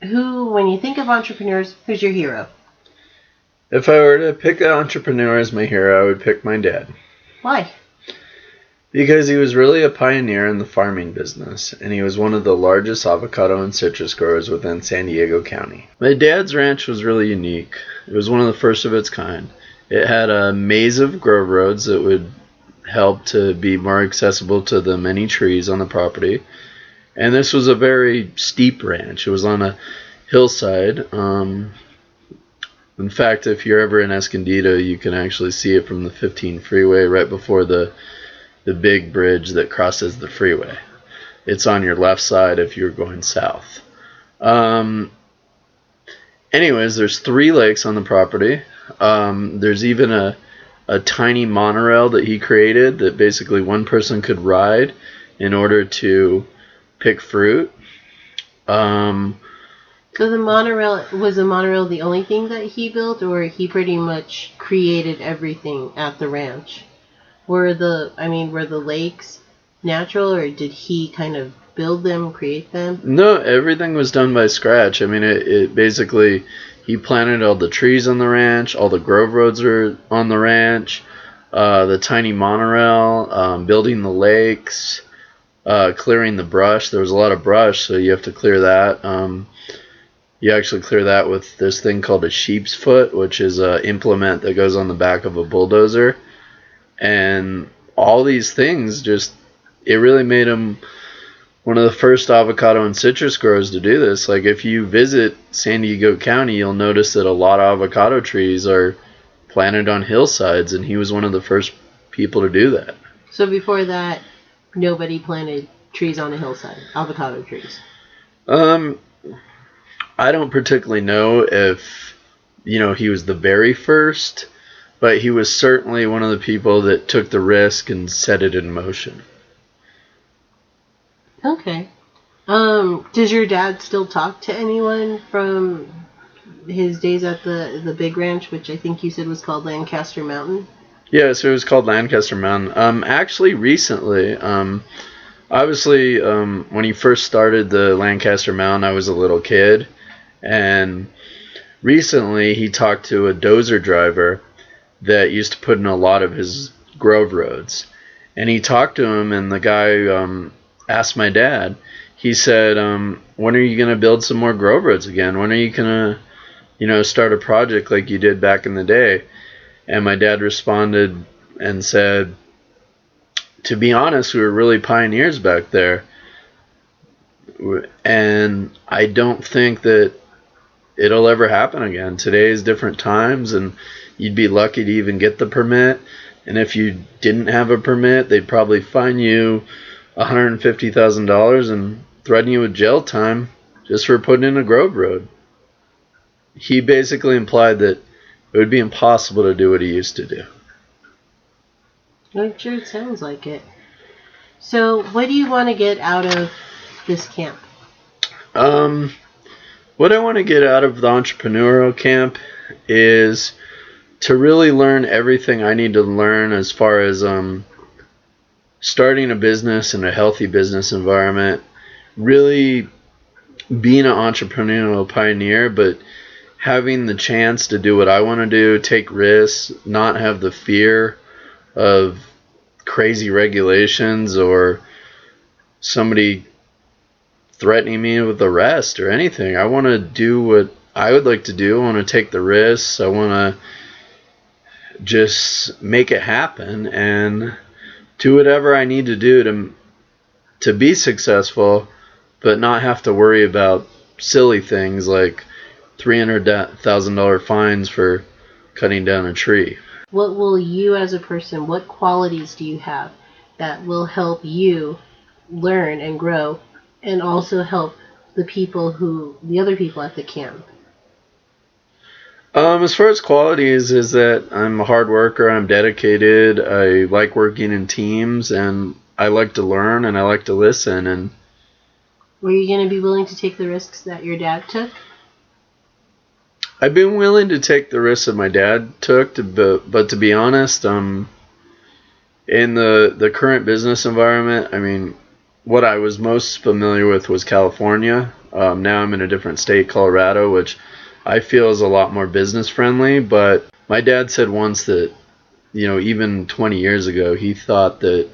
when you think of entrepreneurs, who's your hero? If I were to pick an entrepreneur as my hero, I would pick my dad. Why? Because he was really a pioneer in the farming business, and he was one of the largest avocado and citrus growers within San Diego County. My dad's ranch was really unique. It was one of the first of its kind. It had a maze of grove roads that would help to be more accessible to the many trees on the property. And this was a very steep ranch. It was on a hillside. In fact, if you're ever in Escondido, you can actually see it from the 15 freeway right before the big bridge that crosses the freeway. It's on your left side if you're going south. Anyways, there's 3 lakes on the property. There's even a tiny monorail that he created that basically one person could ride in order to pick fruit. So the monorail, was the monorail the only thing that he built, or he pretty much created everything at the ranch? Were the lakes natural, or did he kind of build them, create them? No, everything was done by scratch. I mean, it basically, he planted all the trees on the ranch, all the grove roads are on the ranch, the tiny monorail, building the lakes, clearing the brush. There was a lot of brush, so you have to clear that. You actually clear that with this thing called a sheep's foot, which is an implement that goes on the back of a bulldozer. And all these things it really made him one of the first avocado and citrus growers to do this. Like, if you visit San Diego County, you'll notice that a lot of avocado trees are planted on hillsides, and he was one of the first people to do that. So before that, nobody planted trees on a hillside, avocado trees? I don't particularly know if, he was the very first, but he was certainly one of the people that took the risk and set it in motion. Okay. Does your dad still talk to anyone from his days at the big ranch, which I think you said was called Lancaster Mountain? Yeah, so it was called Lancaster Mountain. Actually, recently, obviously, when he first started the Lancaster Mountain, I was a little kid. And recently, he talked to a dozer driver that used to put in a lot of his grove roads. And he talked to him, and the guy asked my dad, he said, when are you going to build some more grove roads again? When are you going to, start a project like you did back in the day? And my dad responded and said, to be honest, we were really pioneers back there. And I don't think that it'll ever happen again. Today is different times, and you'd be lucky to even get the permit. And if you didn't have a permit, they'd probably fine you $150,000 and threaten you with jail time just for putting in a grove road. He basically implied that it would be impossible to do what he used to do. I'm sure it sounds like it. So what do you want to get out of this camp? What I want to get out of the entrepreneurial camp is to really learn everything I need to learn as far as starting a business in a healthy business environment, really being an entrepreneurial pioneer, but having the chance to do what I want to do, take risks, not have the fear of crazy regulations or somebody threatening me with arrest or anything. I want to do what I would like to do. I want to take the risks. I want to just make it happen and do whatever I need to do to be successful, but not have to worry about silly things like $300,000 fines for cutting down a tree. What will you as a person, what qualities do you have that will help you learn and grow and also help the other people at the camp? As far as qualities, is that I'm a hard worker, I'm dedicated, I like working in teams, and I like to learn and I like to listen. And were you going to be willing to take the risks that your dad took? I've been willing to take the risks that my dad took, but to be honest, in the current business environment, I mean, what I was most familiar with was California. Now I'm in a different state, Colorado, which I feel is a lot more business friendly. But my dad said once that, even 20 years ago, he thought that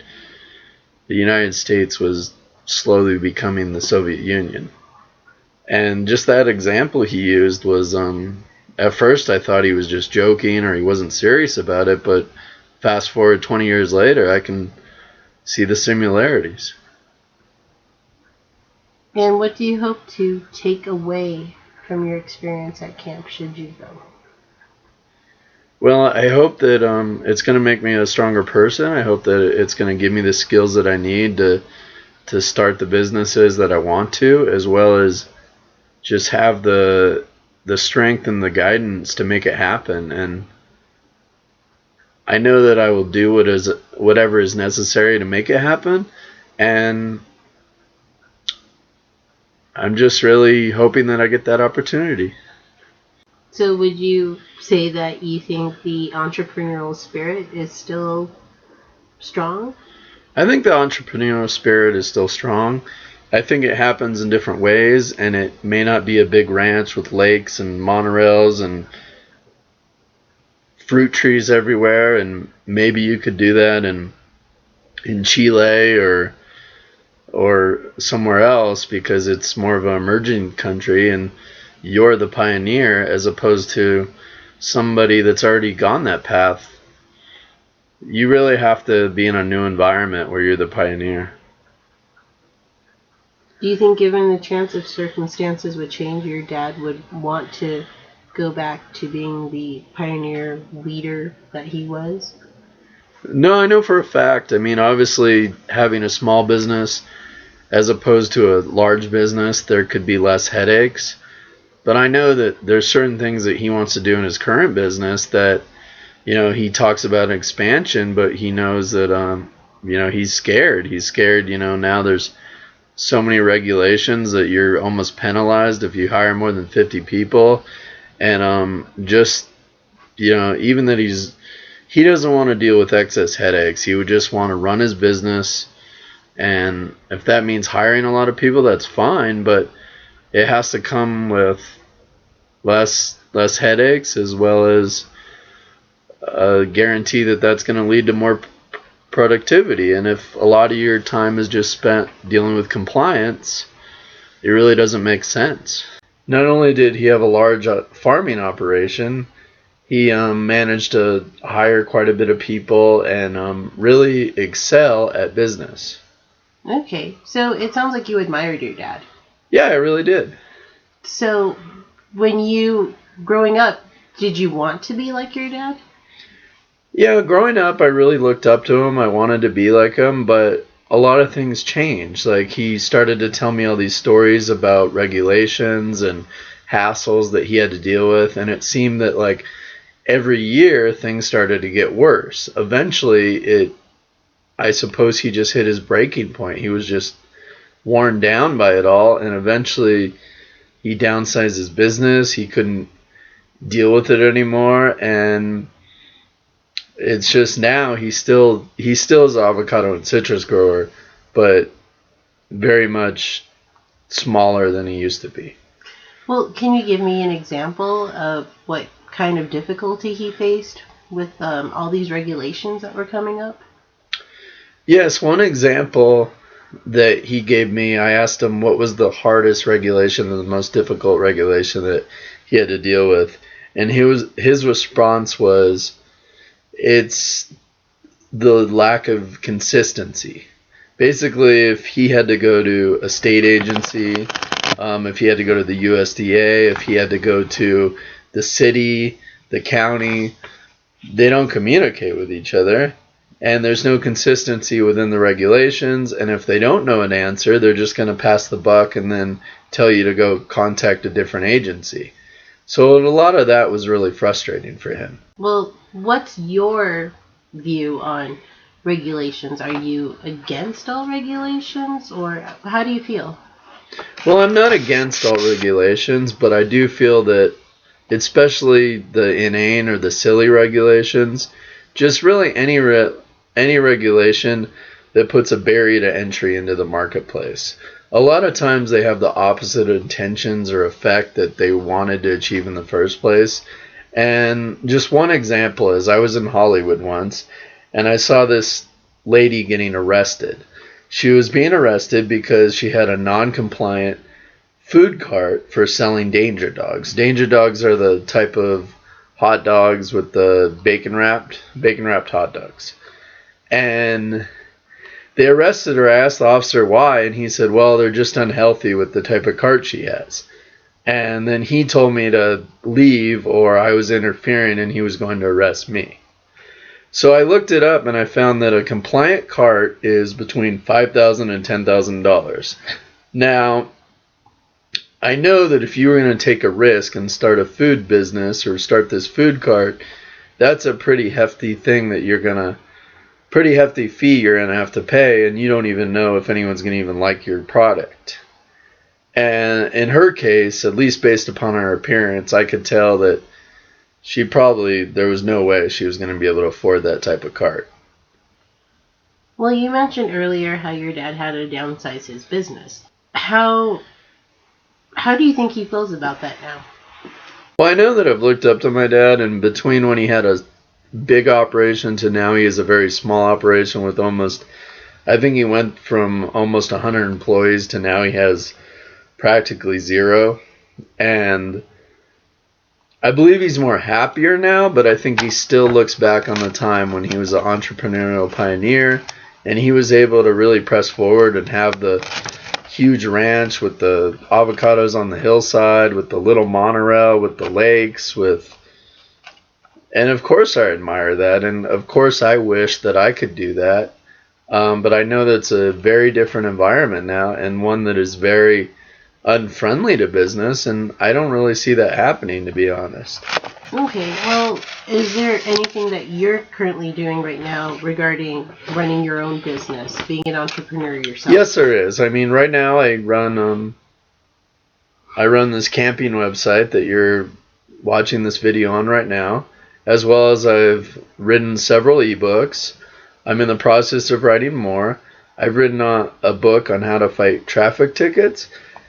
the United States was slowly becoming the Soviet Union. And just that example he used was, at first I thought he was just joking or he wasn't serious about it, but fast forward 20 years later, I can see the similarities. And what do you hope to take away from your experience at camp should you go? Well, I hope that it's going to make me a stronger person. I hope that it's going to give me the skills that I need to start the businesses that I want to, as well as just have the strength and the guidance to make it happen. And I know that I will do whatever is necessary to make it happen. And I'm just really hoping that I get that opportunity. So would you say that you think the entrepreneurial spirit is still strong? I think the entrepreneurial spirit is still strong. I think it happens in different ways, and it may not be a big ranch with lakes and monorails and fruit trees everywhere, and maybe you could do that in Chile or somewhere else because it's more of an emerging country and you're the pioneer as opposed to somebody that's already gone that path. You really have to be in a new environment where you're the pioneer. Do you think given the chance of circumstances would change, your dad would want to go back to being the pioneer leader that he was? No, I know for a fact. I mean, obviously, having a small business as opposed to a large business, there could be less headaches. But I know that there's certain things that he wants to do in his current business that, he talks about expansion, but he knows that, he's scared. He's scared, now there's so many regulations that you're almost penalized if you hire more than 50 people. And even that he doesn't want to deal with excess headaches. He would just want to run his business. And if that means hiring a lot of people, that's fine, but it has to come with less headaches, as well as a guarantee that that's going to lead to more productivity. And if a lot of your time is just spent dealing with compliance, it really doesn't make sense. Not only did he have a large farming operation, he managed to hire quite a bit of people and really excel at business. Okay, so it sounds like you admired your dad. Yeah, I really did. So when you, growing up, did you want to be like your dad? Yeah, growing up, I really looked up to him. I wanted to be like him, but a lot of things changed. Like, he started to tell me all these stories about regulations and hassles that he had to deal with, and it seemed that, like, every year things started to get worse. Eventually, I suppose he just hit his breaking point. He was just worn down by it all, and eventually he downsized his business. He couldn't deal with it anymore, and it's just now he still is an avocado and citrus grower, but very much smaller than he used to be. Well, can you give me an example of what kind of difficulty he faced with all these regulations that were coming up? Yes, one example that he gave me, I asked him what was the hardest regulation and the most difficult regulation that he had to deal with, and his response was, it's the lack of consistency. Basically, if he had to go to a state agency, if he had to go to the USDA, if he had to go to the city, the county, they don't communicate with each other. And there's no consistency within the regulations. And if they don't know an answer, they're just going to pass the buck and then tell you to go contact a different agency. So a lot of that was really frustrating for him. Well, what's your view on regulations? Are you against all regulations, or how do you feel? Well, I'm not against all regulations, but I do feel that, especially the inane or the silly regulations, just really any regulation that puts a barrier to entry into the marketplace. a lot of times they have the opposite intentions or effect that they wanted to achieve in the first place. And just one example is I was in Hollywood once and I saw this lady getting arrested. She was being arrested because she had a non-compliant food cart for selling danger dogs. Danger dogs are the type of hot dogs with the bacon wrapped hot dogs. And they arrested her. I asked the officer why, and he said, well, they're just unhealthy with the type of cart she has. And then he told me to leave or I was interfering and he was going to arrest me. So I looked it up and I found that a compliant cart is between $5,000 and $10,000. Now, I know that if you were going to take a risk and start a food business or start this food cart, that's a pretty hefty thing that pretty hefty fee you're going to have to pay, and you don't even know if anyone's going to even like your product. And in her case, at least based upon her appearance, I could tell that there was no way she was going to be able to afford that type of cart. Well, you mentioned earlier how your dad had to downsize his business. How do you think he feels about that now? Well, I know that I've looked up to my dad, and between when he had a big operation to now he has a very small operation with I think he went from almost 100 employees to now he has practically zero. And I believe he's more happier now, but I think he still looks back on the time when he was an entrepreneurial pioneer and he was able to really press forward and have the huge ranch with the avocados on the hillside, with the little monorail, with the lakes, and of course I admire that, and of course I wish that I could do that. But I know that's a very different environment now, and one that is very unfriendly to business, and I don't really see that happening, to be honest. Okay, well, is there anything that you're currently doing right now regarding running your own business, being an entrepreneur yourself? Yes, there is. I mean, right now I run this camping website that you're watching this video on right now, as well as I've written several ebooks. I'm in the process of writing more. I've written a book on how to fight traffic tickets.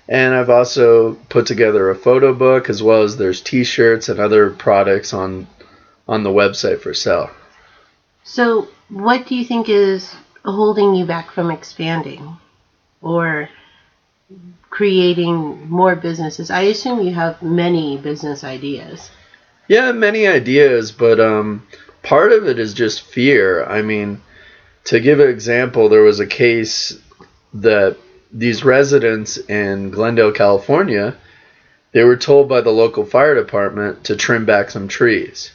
And I've also put together a photo book, as well as there's t-shirts and other products on the website for sale. So what do you think is holding you back from expanding or creating more businesses? I assume you have many business ideas. Yeah, many ideas, but part of it is just fear. I mean, to give an example, there was a case that these residents in Glendale, California, they were told by the local fire department to trim back some trees.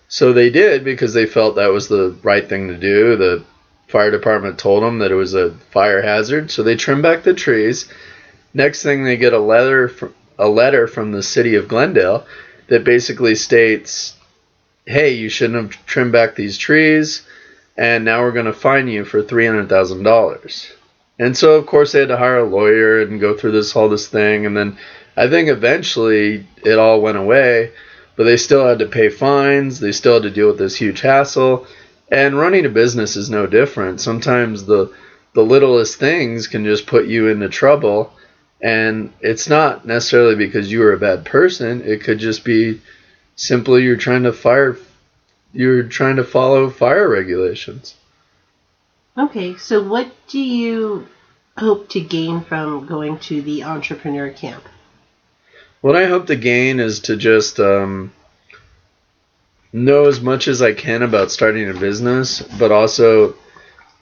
So they did because they felt that was the right thing to do. The fire department told them that it was a fire hazard, so they trimmed back the trees. Next thing, they get a letter from the city of Glendale that basically states, hey, you shouldn't have trimmed back these trees, and now we're going to fine you for $300,000. And so, of course, they had to hire a lawyer and go through all this thing. And then I think eventually it all went away, but they still had to pay fines. They still had to deal with this huge hassle. And running a business is no different. Sometimes the littlest things can just put you into trouble. And it's not necessarily because you were a bad person. It could just be simply you're trying to follow fire regulations. Okay, so what do you hope to gain from going to the entrepreneur camp? What I hope to gain is to just know as much as I can about starting a business, but also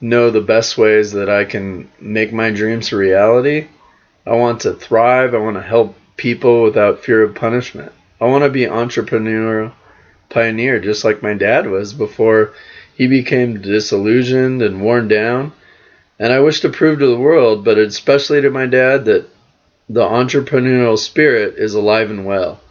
know the best ways that I can make my dreams a reality. I want to thrive. I want to help people without fear of punishment. I want to be an entrepreneurial pioneer, just like my dad was before he became disillusioned and worn down. And I wish to prove to the world, but especially to my dad, that the entrepreneurial spirit is alive and well.